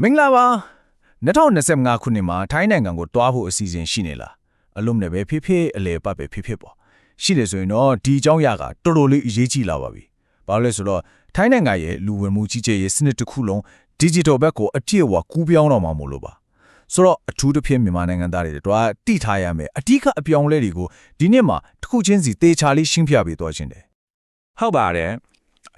မင်္ဂလာပါ2025ခုနှစ်မှာထိုင်းနိုင်ငံကိုတွားဖို့အစီအစဉ်ရှိနေလားအလုံးနဲ့ပဲဖြစ်ဖြစ်အလေပတ်ပဲဖြစ်ဖြစ်ပေါ့ရှိတယ်ဆိုရင်တော့ဒီအကြောင်းအရာကတော်တော်လေးအရေးကြီးလာပါပြီဘာလို့လဲဆိုတော့ထိုင်းနိုင်ငံရဲ့လူဝင်မှုကြီးကြပ်ရေးစနစ်တစ်ခုလုံး digital ဘက်ကိုအပြည့်အဝကူးပြောင်းတော့မှာမို့လို့ပါဆိုတော့အထူးသဖြင့်မြန်မာနိုင်ငံသားတွေတော့တိထားရမယ်အတိကအပြောင်းလဲတွေကိုဒီနေ့မှာတစ်ခုချင်းစီတေချာလေးရှင်းပြပေးသွားခြင်းတယ် ဟုတ်ပါတယ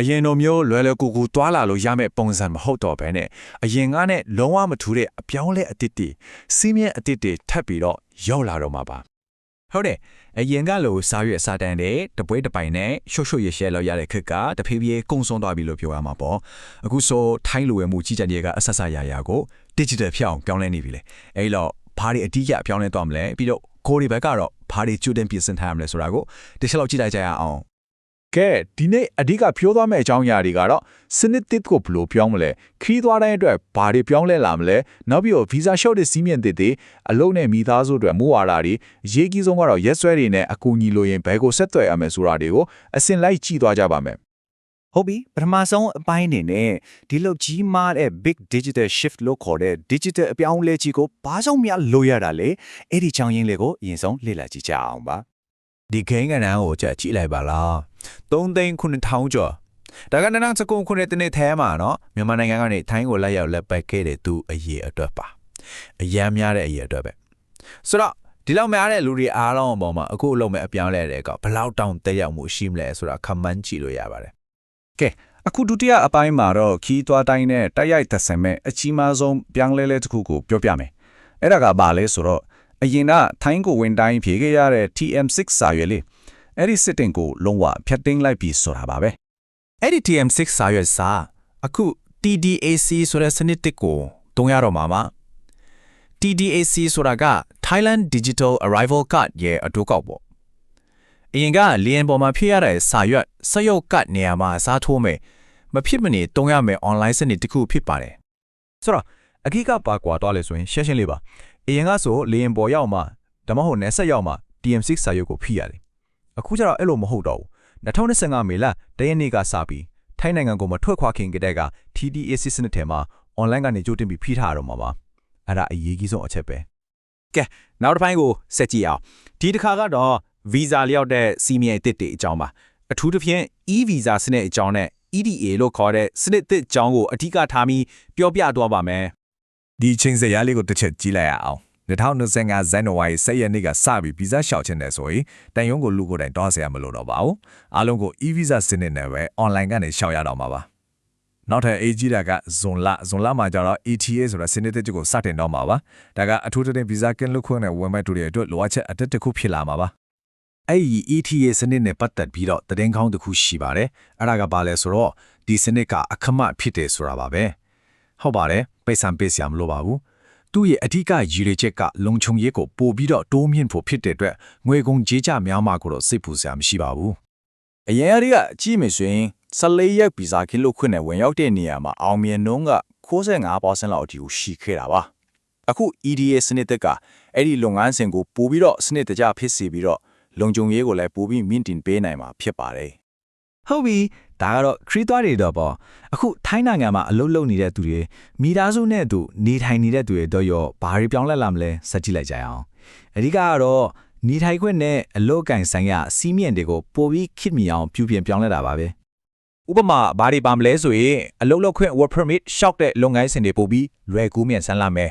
်အရင်လိုမျိုးလွယ်လွယ်ကူကူတွာလာလို့ရမယ့်ပုံစံမဟုတ်တော့ဘဲနဲ့အရင်ကနဲ့လုံးဝမထူးတဲ့အပြောင်းလဲအတစ်တီစီးမြဲအတစ်တီထပ်ပြီးတော့ရောက်လာတော့မှာပါဟုတ်တယ်အရင်ကလိုစာရွက်စာတမ်းတွေတပွဲတစ်ပိုင်နဲ့ရှုပ်ရှုပ်ရရှဲလောက်ရတဲ့ခက်ကတဖြည်းဖြည်းကုန်းဆုံးသွားပြီလို့ပြောရမှာပေါ့အခုဆိုထိုင်းလူဝင်မှုကြီးကြပ်ရေးကအဆက်ဆက်ရကို digital ဖြစ်အောင်ပြောင်းလဲနေပြီလေအဲ့တော့ဘာတွေအတိအကျပြောင်းလဲသွားမလဲပြီးတော့ကိုရီဘက်ကတော့ဘာတွေကျွတ်တင်ပြင်ဆင်ထားရမလဲဆိုတာကိုတစ်ချက်လောက်ကြည့်လိုက်ကြရအောင်ကဲဒီနေ့အဓိကပြောသွားမယ့်အကြောင်းအရာတွေကတော့စနစ်တစ်ကိုဘယ်လိုပြောင်းမလဲခီးသွားတဲ့အတွက်ဘာတွေပြောင်းလဲလာမလဲနောက်ပြီးတော့ဗီဇာရှော့တဲ့စီးမြင့်တစ်တွေအလုံးနဲ့မိသားစုတွေမူဝါဒတွေအရေးကြီးဆုံးကတော့ရက်စွဲတွေနဲ့အကူအညီလိုရင်ဘယ်ကိုဆက်သွယ်ရမယ်ဆိုတာတွေကိုအစင်လိုက်ကြည့်သွားကြပါမယ်ဟုတ်ပြီပထမဆုံးအပိုင်းအနေနဲ့ဒီလိုကြီးမားတဲ့ big digital shift လို့ခေါ်တဲ့ digital အပြောင်းလဲကြီးကိုဘာကြောင့်များလိုရတာလဲအဲ့ဒီချောင်းရင်းလေးကိုအရင်ဆုံးလေ့လာကြည့်ကြအောင်ပါဒီခိန်းကဏ္ဍကိုကြည့်လိုက်ပါလား3,900ကျော်ဒါက2019ခုနှစ်တနေ့ထဲမှာနော်မြန်မာနိုင်ငံကနေထိုင်းကိုလက်ရောက်လက်ပတ်ခဲ့တဲ့သူအရေးအတွက်ပါအရန်များတဲ့အရေးအတွက်ပဲဆိုတော့ဒီလောက်များတဲ့လူတွေအားလုံးအပေါ်မှာအခုအလုံးမဲ့အပြောင်းလဲတဲ့ကောဘလောက်တောင်တက်ရောက်မှုရှိမလဲဆိုတာခန့်မှန်းကြည့်လို့ရပါတယ်ကဲအခုဒုတိယအပိုင်းမှာတော့ခီးသွားတိုင်းနဲ့တိုက်ရိုက်သက်ဆိုင်မဲ့အကြီးမားဆုံးပြောင်းလဲတစ်ခုကိုပြောပြမယ်အဲ့ဒါကဘာလဲဆိုတော့အရင်ကထိုင်းကိုဝင်တိုင်းဖြေခဲ့ရတဲ့ TM6 စာရွက်လေးအဲ့ဒီစစ်တင်ကိုလုံးဝဖျက်သိမ်းလိုက်ပြီးဆိုတာပါပဲအဲ့ဒီ TM6 စာရွက်စာအခု TDAC ဆိုတဲ့စနစ်တစ်ကိုတုံးရတော့မှာပါ TDAC ဆိုတာက Thailand Digital Arrival Card ရဲ့အတူကောက်ပေါ့အရင်ကလီယန်ပေါ်မှာဖြည့်ရတဲ့စာရွက်စက်ရုပ်ကတ်နေရာမှာအစားထိုးမယ်မဖြစ်မနေတုံးရမယ် online စနစ်တစ်ခုဖြစ်ပါတယ်ဆိုတော့အခိကပါကွာတော့လဲဆိုရင်ရှင်းလေးပါအရင်ကဆိုလီယန်ပေါ်ရောက်မှဒါမှမဟုတ်နယ်ဆက်ရောက်မှ TM6 စာရွက်ကိုဖြည့်ရတယ်အခုကျတော့အဲ့လိုမဟုတ်တော့ဘူး2025မေလတရက်နေ့ကစပြီးထိုင်းနိုင်ငံကိုမထွက်ခွာခင်ကတည်းက TDAC စနစ်ထဲမှာ online ကနေကြိုတင်ပြီးဖိထားရတော့မှာပါအဲ့ဒါအရေးကြီးဆုံးအချက်ပဲကဲနောက်တစ်ပိုင်းကိုဆက်ကြည့်အောင်ဒီတစ်ခါကတော့ visa လျောက်တဲ့စီမီအတစ်တွေအကြောင်းပါအထူးသဖြင့် e-visa စနစ်အကြောင်းနဲ့ EDA လို့ခေါ်တဲ့စနစ်တစ်အကြောင်းကိုအဓိကထားပြီးပြောပြသွားပါမယ်ဒီချင်းစရာလေးကိုတစ်ချက်ကြည့်လိုက်ရအောင်2025ဇန်နဝါရီ10ရက်နေ့ကစပြီးဗီဇာလျှောက်ခြင်းနဲ့ဆိုရင်တန်ရုံးကိုလူကိုယ်တိုင်တောင်းဆရာမလို့တော့ပါဘူးအားလုံးကို e-visa စနစ်နဲ့ပဲ online ကနေလျှောက်ရတော့မှာပါနောက်ထပ်အေးကြီးတာကဇွန်လမှာကျတော့ ETA ဆိုတာစနစ်တစ်ကိုစတင်တော့မှာပါဒါကအထူးသဖြင့်ဗီဇာကင်းလွတ်ခွင့်နဲ့ဝင်မဲ့သူတွေအတွက်လိုအပ်ချက်အတစ်ခုဖြစ်လာမှာပါအဲ့ဒီ ETA စနစ်နဲ့ပတ်သက်ပြီးတော့သတင်းကောင်းတစ်ခုရှိပါတယ်အဲ့ဒါကဘာလဲဆိုတော့ဒီစနစ်ကအခမဖြစ်တယ်ဆိုတာပါပဲဟုတ်ပါတယ်ပိတ်ဆံပေးစရာမလိုပါဘူးသူ့ရဲ့အဓိကရည်ရွယ်ချက်ကလုံခြုံရေးကိုပို့ပြီးတော့တိုးမြင့်ဖို့ဖြစ်တဲ့အတွက်ငွေကုန်ကြေးကျများမှာကိုတော့စိတ်ပူစရာမရှိပါဘူးအရင်အရေးကအကြည့်မယ်ဆိုရင်14ရက်ဗီဇာကင်းလို့ခွင့်နဲ့ဝင်ရောက်တဲ့နေရာမှာအောင်မြင်နှုန်းက95%လောက်အထိရှိခဲ့တာပါအခု EDA စနစ်ကအဲ့ဒီလုပ်ငန်းစဉ်ကိုပို့ပြီးတော့စနစ်တကျဖြစ်စေပြီးတော့လုံခြုံရေးကိုလည်းပို့ပြီးမြင့်တင်ပေးနိုင်မှာဖြစ်ပါတယ်ဟုတ်ပြီဒါကတော့ခရီးသွားတွေတော့ပေါ့အခုထိုင်းနိုင်ငံမှာအလုပ်လုပ်နေတဲ့သူတွေမိသားစုနဲ့သူနေထိုင်နေတဲ့သူတွေတော့ရောဘာတွေပြောင်းလဲလာမလဲစကြည့်လိုက်ကြအောင်အဓိကကတော့နေထိုင်ခွင့်နဲ့အလုပ်အကင်ဆိုင်ရာစီးမြင့်တွေကိုပိုပြီးခစ်မီအောင်ပြုပြင်ပြောင်းလဲတာပါပဲဥပမာဘာတွေပါမလဲဆိုရင်အလုပ်လုပ်ခွင့် work permit ရှောက်တဲ့လုပ်ငန်းစဉ်တွေပို့ပြီးလွယ်ကူးမြန်ဆန်းလာမယ်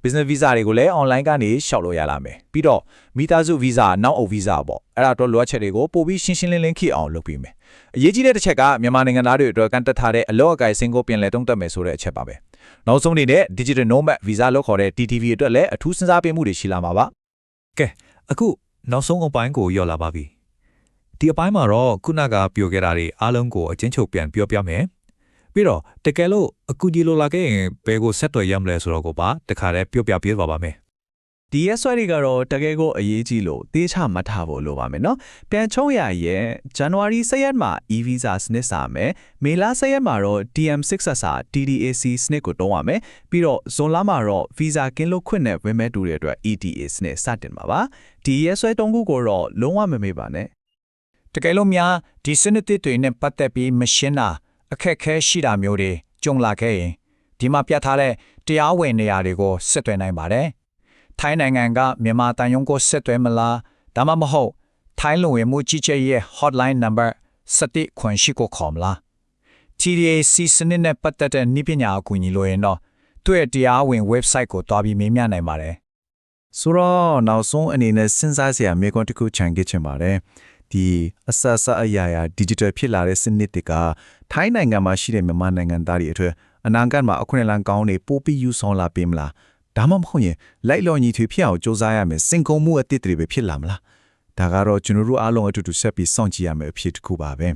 business visa တွေကိုလည်း online ကနေရှောက်လို့ရလာမယ်ပြီးတော့မိသားစု visa နောက်အုပ် visa ပေါ့အဲ့ဒါတော့လိုအပ်ချက်တွေကိုပို့ပြီးရှင်းရှင်းလင်းလင်းဖြစ်အောင်လုပ်ပေးမယ်အရေးကြီးတဲ့တစ်ချက်ကမြန်မာနိုင်ငံသားတွေအတွက်ကန့်တက်ထားတဲ့အလုပ်အကိုင်စင်ကိုပြင်လည်တုံးတက်မယ်ဆိုတဲ့အချက်ပါပဲနောက်ဆုံးအနေနဲ့ digital nomad visa လို့ခေါ်တဲ့ DTV အတွက်လည်းအထူးစဉ်းစားပေးမှုတွေရှိလာမှာပါကဲအခုနောက်ဆုံးအပိုင်းကိုရောက်လာပါပြီဒီအပိုင်းမှာတော့ခုနကပြောခဲ့တာတွေအားလုံးကိုအချင်းချုပ်ပြန်ပြောပြမယ်ပြီးတော့တကယ်လို့အခုကြီးလိုလာခဲ့ရင်ဘယ်ကိုဆက်သွယ်ရမလဲဆိုတော့ကိုပါတခါတည်းပြောပြပေးပါမယ်ဒီရက်ဆွဲတွေကတော့တကယ်ကိုအရေးကြီးလို့တေးချမှတ်ထားဖို့လိုပါမယ်နော်ပြန်ချုံရရဲ့ဇန်နဝါရီ10ရက်မှာ e-visa စနစ်စာမယ်မေလ10ရက်မှာတော့ TM6 စာ TDAC စနစ်ကိုတုံးရမယ်ပြီးတော့ဇွန်လမှာတော့ visa ကင်းလွတ်ခွင့်နဲ့ဝင်မဲ့တူတွေအတွက် ETA စနစ်စတင်မှာပါဒီရက်ဆွဲတုံးခုကိုတော့လုံးဝမမေ့ပါနဲ့တကယ်လို့များဒီစနစ်တွေနဲ့ပတ်သက်ပြီးမရှင်းတာအခက်ခဲရှိတာမျိုးတွေကြုံလာခဲ့ရင်ဒီမှာပြထားတဲ့ တရားဝင်နေရာတွေကိုဆက်သွယ်နိုင်ပါတယ်။ထိုင်းနိုင်ငံကမြန်မာတန်ယုံကိုဆက်သွယ်မလားဒါမှမဟုတ်ထိုင်းလူဝင်မှုကြီးကြပ်ရေး hotline number 7ခွန်ရှိကိုခေါ်မလား TDAC စနစ်နဲ့ပတ်သက်တဲ့နည်းပညာအကူအညီလိုရင်တော့သူ့ရဲ့တရားဝင် website ကိုတွားပြီးမေးမြန်းနိုင်ပါတယ် ဆိုတော့နောက်ဆုံးအနေနဲ့စဉ်းစားစရာမေးခွန်းတစ်ခုခြံခဲ့ချင်ပါတယ်ဒီအစအစအရာရာ digital ဖြစ်လာတဲ့စနစ်တွေကထိုင်းနိုင်ငံမှာရှိတဲ့မြန်မာနိုင်ငံသားတွေအတွက်အနာဂတ်မှာအခွင့်အလမ်းကောင်းတွေပို့ပြီးယူဆောင်လာပေးမလားဒါမှမဟုတ်ရင်လိုက်လော်ညီထွေဖြစ်အောင်စူးစမ်းရမယ်စင်ကုန်မှုအသစ်တွေပဲဖြစ်လာမလားဒါကတော့ကျွန်တော်တို့အားလုံးအတူတူဆက်ပြီးစောင့်ကြည့်ရမယ်အဖြစ်တစ်ခုပါပဲ